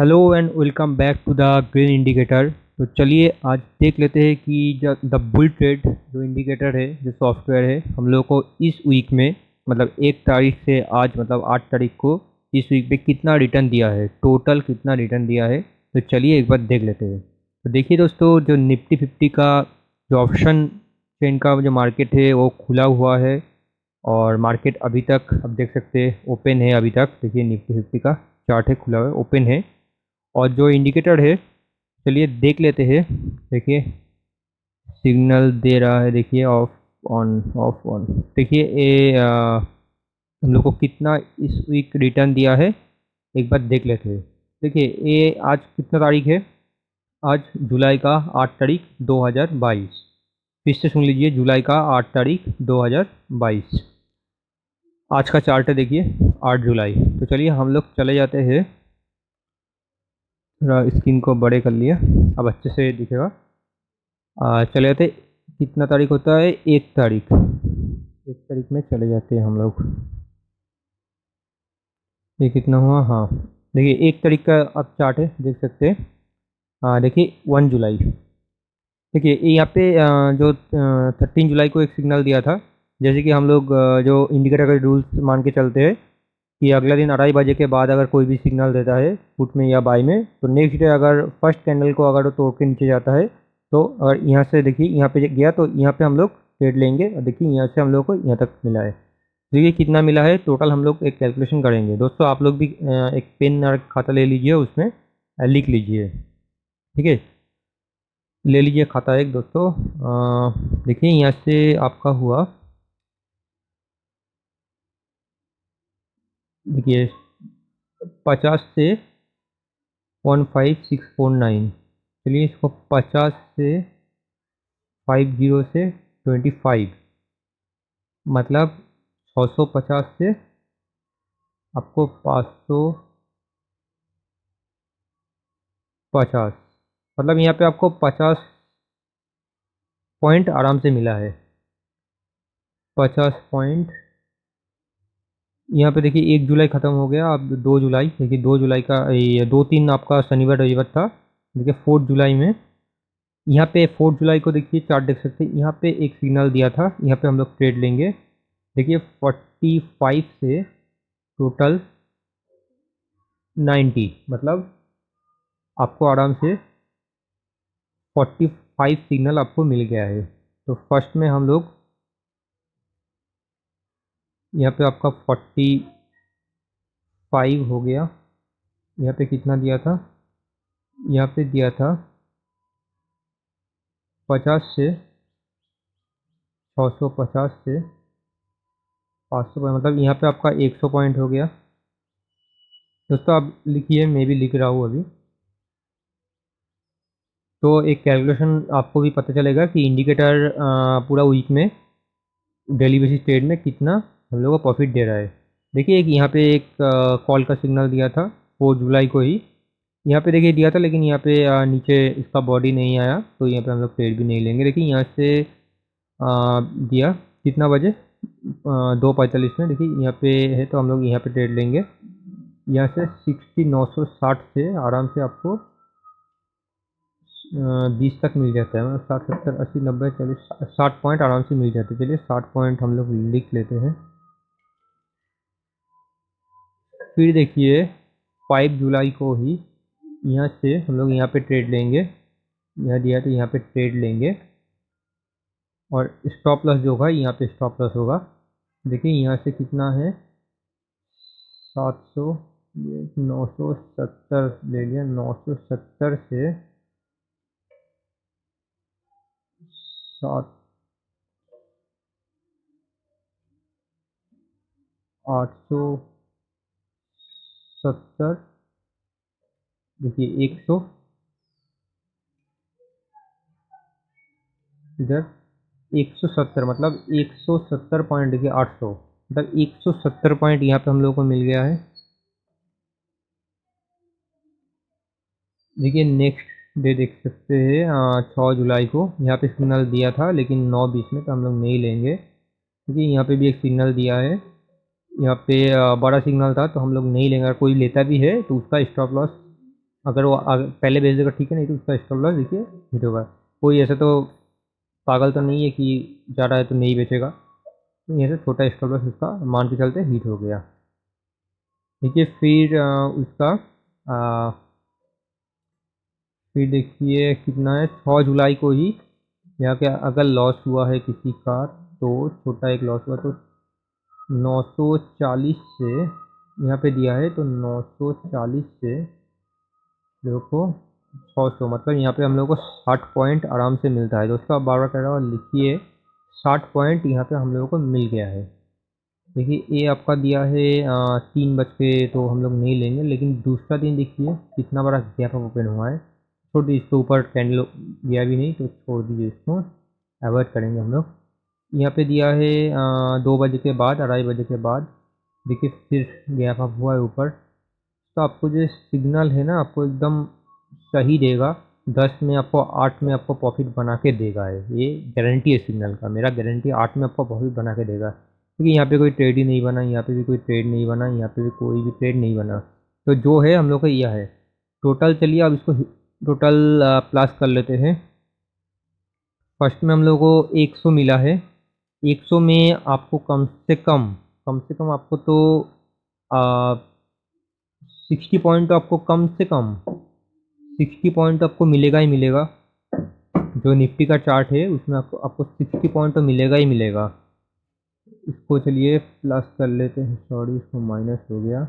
Hello and welcome back to the green indicator. तो चलिए आज देख लेते हैं कि जो द बुल ट्रेड जो इंडिकेटर है, जो सॉफ्टवेयर है, हम लोग को इस वीक में मतलब 1 तारीख से आज मतलब 8 तारीख को इस वीक में कितना रिटर्न दिया है, टोटल कितना रिटर्न दिया है। तो चलिए एक बार देख लेते हैं। तो देखिए दोस्तों, जो निफ्टी 50 का जो ऑप्शन चेन का जो मार्केट है वो खुला हुआ है और मार्केट अभी तक आप देख सकते हैं ओपन है। अभी तक देखिए निफ्टी 50 का चार्ट है, खुला हुआ है, ओपन है। और जो इंडिकेटर है, चलिए देख लेते हैं। देखिए सिग्नल दे रहा है, देखिए ऑफ ऑन ऑफ ऑन। देखिए ये हम लोग को कितना इस वीक रिटर्न दिया है, एक बार देख लेते हैं। देखिए ये आज कितना तारीख है, आज जुलाई का 8 तारीख 2022। फिर से सुन लीजिए, जुलाई का 8 तारीख 2022 आज का चार्ट है। देखिए 8 जुलाई। तो चलिए हम लोग चले जाते हैं, थोड़ा स्क्रीन को बड़े कर लिया, अब अच्छे से दिखेगा। चले जाते, कितना तारीख होता है, 1 तारीख। 1 तारीख में चले जाते हैं हम लोग। ये कितना हुआ, हाँ देखिए 1 तारीख का अब चार्ट है, देख सकते हैं। देखिए 1 जुलाई। देखिए ये यहाँ पे जो 13 जुलाई को एक सिग्नल दिया था। जैसे कि हम लोग जो इंडिकेटर का रूल्स मान के चलते हैं कि अगला दिन 2:30 बजे के बाद अगर कोई भी सिग्नल देता है पुट में या बाई में, तो नेक्स्ट डे अगर फर्स्ट कैंडल को अगर वो तोड़ के नीचे जाता है, तो अगर यहाँ से देखिए यहाँ पे गया तो यहाँ पे हम लोग ट्रेड लेंगे। और देखिए यहाँ से हम लोग को यहाँ तक मिला है। देखिए कितना मिला है टोटल, हम लोग एक कैलकुलेशन करेंगे। दोस्तों आप लोग भी एक पेन और खाता ले लीजिए, उसमें लिख लीजिए, ठीक है। ले लीजिए खाता एक दोस्तों। देखिए यहाँ से आपका हुआ, देखिए 50 से 15649। चलिए इसको 50 से 50 से 25, मतलब 650 से आपको 550, मतलब यहाँ पे आपको 50 पॉइंट आराम से मिला है। 50 पॉइंट। यहाँ पे देखिए 1 जुलाई ख़त्म हो गया, अब 2 जुलाई। देखिए 2 जुलाई का ये 2-3 आपका शनिवार रविवार था। देखिए 4 जुलाई में, यहाँ पे 4 जुलाई को देखिए चार्ट देख सकते हैं। यहाँ पे एक सिग्नल दिया था, यहाँ पे हम लोग ट्रेड लेंगे। देखिए 45 से टोटल 90, मतलब आपको आराम से 45 सिग्नल आपको मिल गया है। तो फर्स्ट में हम लोग यहाँ पे आपका 45 हो गया। यहाँ पे कितना दिया था, यहाँ पे दिया था 50 से 650 से 500, मतलब यहाँ पे आपका 100 पॉइंट हो गया। दोस्तों आप लिखिए, मैं भी लिख रहा हूँ अभी। तो एक कैलकुलेशन आपको भी पता चलेगा कि इंडिकेटर पूरा वीक में डेली बेसिस ट्रेड में कितना हम लोग को प्रॉफिट दे रहा है। देखिए एक यहाँ पे एक कॉल का सिग्नल दिया था 4 जुलाई को ही, यहाँ पे देखिए दिया था, लेकिन यहाँ पे नीचे इसका बॉडी नहीं आया, तो यहाँ पे हम लोग ट्रेड भी नहीं लेंगे। देखिए यहाँ से दिया कितना बजे, 2:45 में। देखिए यहाँ पे है, तो हम लोग यहाँ पे ट्रेड लेंगे। यहाँ से 960 से आराम से आपको 20 तक मिल जाता है, मतलब 60 70 80 90 40 60 पॉइंट आराम से मिल जाते हैं। चलिए 60 पॉइंट हम लोग लिख लेते हैं। फिर देखिए 5 जुलाई को ही यहाँ से हम लोग यहाँ पे ट्रेड लेंगे। यहाँ दिया तो यहाँ पे ट्रेड लेंगे, और स्टॉप लॉस जो होगा यहाँ पे स्टॉप लॉस होगा। देखिए यहाँ से कितना है, 700, 970 ले लिया। 970 से 7 870, देखिए 100, इधर 170, मतलब 170 पॉइंट। देखिए 800, मतलब 170 पॉइंट यहाँ पे हम लोग को मिल गया है। देखिए नेक्स्ट डे देख सकते हैं 6 जुलाई को यहाँ पे सिग्नल दिया था, लेकिन 9:20 में, तो हम लोग नहीं लेंगे क्योंकि यहाँ पे भी एक सिग्नल दिया है। यहाँ पे बड़ा सिग्नल था, तो हम लोग नहीं लेंगे। अगर कोई लेता भी है तो उसका स्टॉप लॉस अगर वो पहले बेच देगा ठीक है, नहीं तो उसका स्टॉप लॉस देखिए हिट होगा। कोई ऐसा तो पागल तो नहीं है कि जा रहा है तो नहीं बेचेगा, तो यहाँ से छोटा स्टॉप लॉस उसका मान के चलते हिट हो गया। देखिए फिर उसका फिर देखिए कितना है, 6 जुलाई को ही यहाँ पे अगर लॉस हुआ है किसी का, तो छोटा एक लॉस हुआ तो 940 से यहाँ पे दिया है, तो 940 से देखो 600, मतलब यहाँ पे हम लोग को 60 पॉइंट आराम से मिलता है दोस्तों। आप बार बार कह रहा हूँ लिखिए, 60 पॉइंट यहाँ पे हम लोगों को मिल गया है। देखिए ये आपका दिया है 3 बज के, तो हम लोग नहीं लेंगे, लेकिन दूसरा दिन देखिए कितना बड़ा गैप ओपन हुआ है। छोड़ दीजिए, इसके ऊपर कैंडल गया भी नहीं तो छोड़ दीजिए, इसको अवॉइड करेंगे हम लोग। यहाँ पे दिया है 2 बजे के बाद, 2:30 बजे के बाद देखिए फिर गैप अप हुआ है ऊपर। तो आपको जो सिग्नल है ना, आपको एकदम सही देगा, 10 में आपको 8 में आपको प्रॉफिट बना के देगा है, ये गारंटी है सिग्नल का, मेरा गारंटी 8 में आपको प्रॉफिट बना के देगा। क्योंकि यहाँ पे कोई ट्रेड ही नहीं बना, यहाँ पे भी कोई ट्रेड नहीं बना, यहाँ पे भी कोई भी ट्रेड नहीं बना, तो जो है हम लोग का यह है टोटल। चलिए अब इसको टोटल प्लस कर लेते हैं। फर्स्ट में हम लोग को 100 मिला है, 100 में आपको कम से कम आपको तो 60 पॉइंट तो आपको कम से कम 60 पॉइंट तो आपको मिलेगा ही मिलेगा। जो निफ्टी का चार्ट है उसमें आपको 60 पॉइंट तो मिलेगा ही मिलेगा। इसको चलिए प्लस कर लेते हैं, सॉरी इसको माइनस हो गया,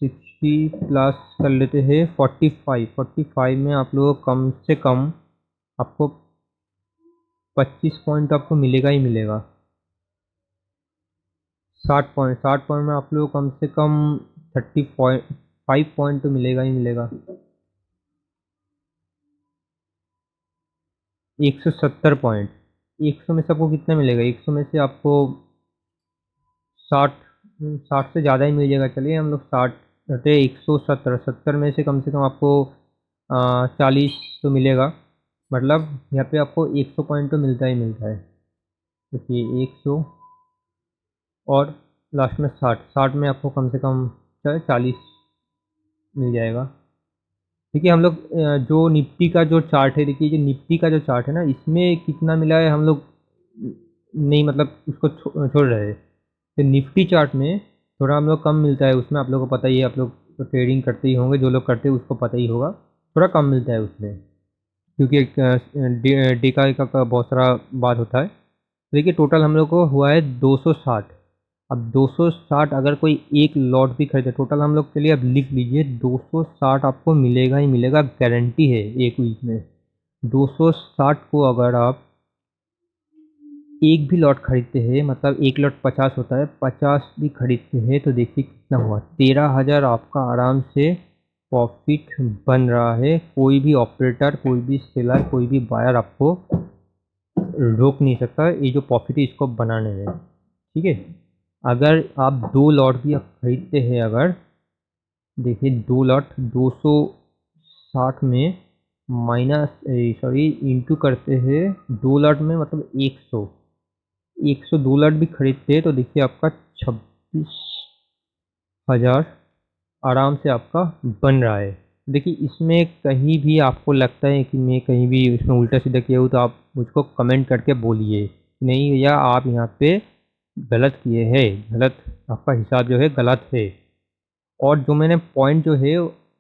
60 प्लस कर लेते हैं 45 में आप लोगों को कम से कम आपको 25 पॉइंट तो आपको मिलेगा ही मिलेगा। 60 पॉइंट में आप लोग कम से कम 5 पॉइंट तो मिलेगा ही मिलेगा। 170 पॉइंट, 100 में से आपको कितना मिलेगा, 100 में से आपको 60, 60 से ज़्यादा ही मिल जाएगा। चलिए हम लोग 60 घटे 170, 70 में से कम आपको 40 तो मिलेगा, मतलब यहाँ पे आपको 100 पॉइंट तो मिलता ही मिलता है। देखिए 100 और लास्ट में 60 में आपको कम से कम 40 मिल जाएगा। देखिए हम लोग जो निफ्टी का जो चार्ट है, देखिए जो निफ्टी का जो चार्ट है ना, इसमें कितना मिला है हम लोग नहीं, मतलब उसको छोड़ रहे हैं। तो निफ्टी चार्ट में थोड़ा हम लोग कम मिलता है, उसमें आप लोगों को पता ही है, आप लोग तो ट्रेडिंग करते ही होंगे, जो लोग करते हैं उसको पता ही होगा, थोड़ा कम मिलता है उसमें, क्योंकि एक डेका का बहुत सारा बात होता है। देखिए टोटल हम लोग को हुआ है 260। अब 260 अगर कोई एक लॉट भी खरीदे, टोटल हम लोग, चलिए अब लिख लीजिए 260 आपको मिलेगा ही मिलेगा, गारंटी है एक वीक में। 260 को अगर आप एक भी लॉट खरीदते हैं, मतलब एक लॉट 50 होता है, 50 भी खरीदते हैं, तो देखिए कितना हुआ, 13,000 आपका आराम से प्रॉफिट बन रहा है। कोई भी ऑपरेटर, कोई भी सेलर, कोई भी बायर आपको रोक नहीं सकता ये जो प्रॉफिट है इसको बनाने में, ठीक है। अगर आप 2 लॉट भी आप खरीदते हैं, अगर देखिए 2 लॉट 260 में माइनस सॉरी इंटू करते हैं, 2 लॉट में मतलब 100 2 लॉट भी खरीदते हैं, तो देखिए आपका 26,000 आराम से आपका बन रहा है। देखिए इसमें कहीं भी आपको लगता है कि मैं कहीं भी इसमें उल्टा सीधा किया हूँ, तो आप मुझको कमेंट करके बोलिए, नहीं भैया आप यहाँ पे गलत किए हैं, गलत आपका हिसाब जो है गलत है। और जो मैंने पॉइंट जो है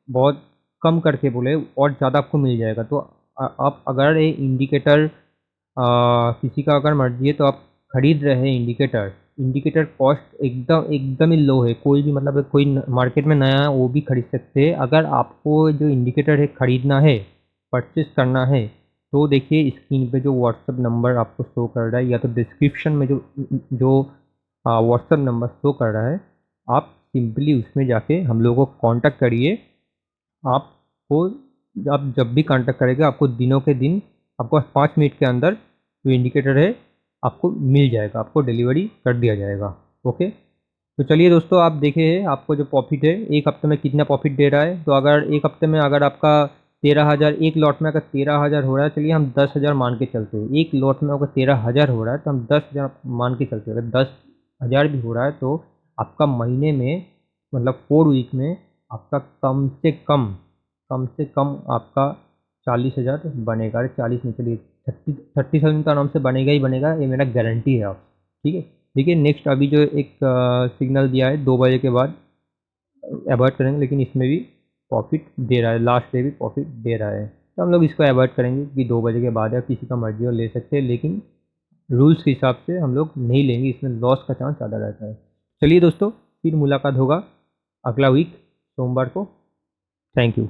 बहुत कम करके बोले, और ज़्यादा आपको मिल जाएगा। तो आप अगर ये इंडिकेटर किसी का अगर मर्जी है तो आप खरीद रहे हैं इंडिकेटर, इंडिकेटर कॉस्ट एकदम एकदम ही लो है। कोई भी मतलब कोई मार्केट में नया है वो भी खरीद सकते हैं। अगर आपको जो इंडिकेटर है खरीदना है, परचेस करना है, तो देखिए स्क्रीन पे जो व्हाट्सअप नंबर आपको शो कर रहा है, या तो डिस्क्रिप्शन में जो जो व्हाट्सअप नंबर शो कर रहा है, आप सिंपली उसमें जाके हम लोगों को कांटेक्ट करिए। आपको आप जब भी कांटेक्ट करेंगे, आपको दिनों के दिन, आपको 5 मिनट के अंदर जो इंडिकेटर है आपको मिल जाएगा, आपको डिलीवरी कर दिया जाएगा। ओके, तो चलिए दोस्तों, आप देखे हैं आपको जो प्रॉफिट है एक हफ्ते में कितना प्रॉफिट दे रहा है। तो अगर एक हफ्ते में अगर आपका 13,000, एक लॉट में अगर 13,000 हो रहा है, चलिए हम 10,000 मान के चलते हैं। एक लॉट में अगर 13,000 हो रहा है तो हम 10,000 मान के चलते हैं। अगर 10,000 भी हो रहा है तो आपका महीने में, मतलब 4 वीक में आपका कम से कम आपका 40,000 बनेगा। अरे 40 नहीं, चलिए 30,000 तो आराम से बनेगा ही बनेगा, ये मेरा गारंटी है आप। ठीक है। देखिए नेक्स्ट अभी जो एक सिग्नल दिया है 2 बजे के बाद अवॉइड करेंगे, लेकिन इसमें भी प्रॉफिट दे रहा है, लास्ट डे भी प्रॉफिट दे रहा है, तो हम लोग इसको अवॉइड करेंगे कि 2 बजे के बाद या किसी का मर्जी हो ले सकते हैं, लेकिन रूल्स के हिसाब से हम लोग नहीं लेंगे, इसमें लॉस का चांस ज़्यादा रहता है। चलिए दोस्तों, फिर मुलाकात होगा अगला वीक सोमवार को। Thank you.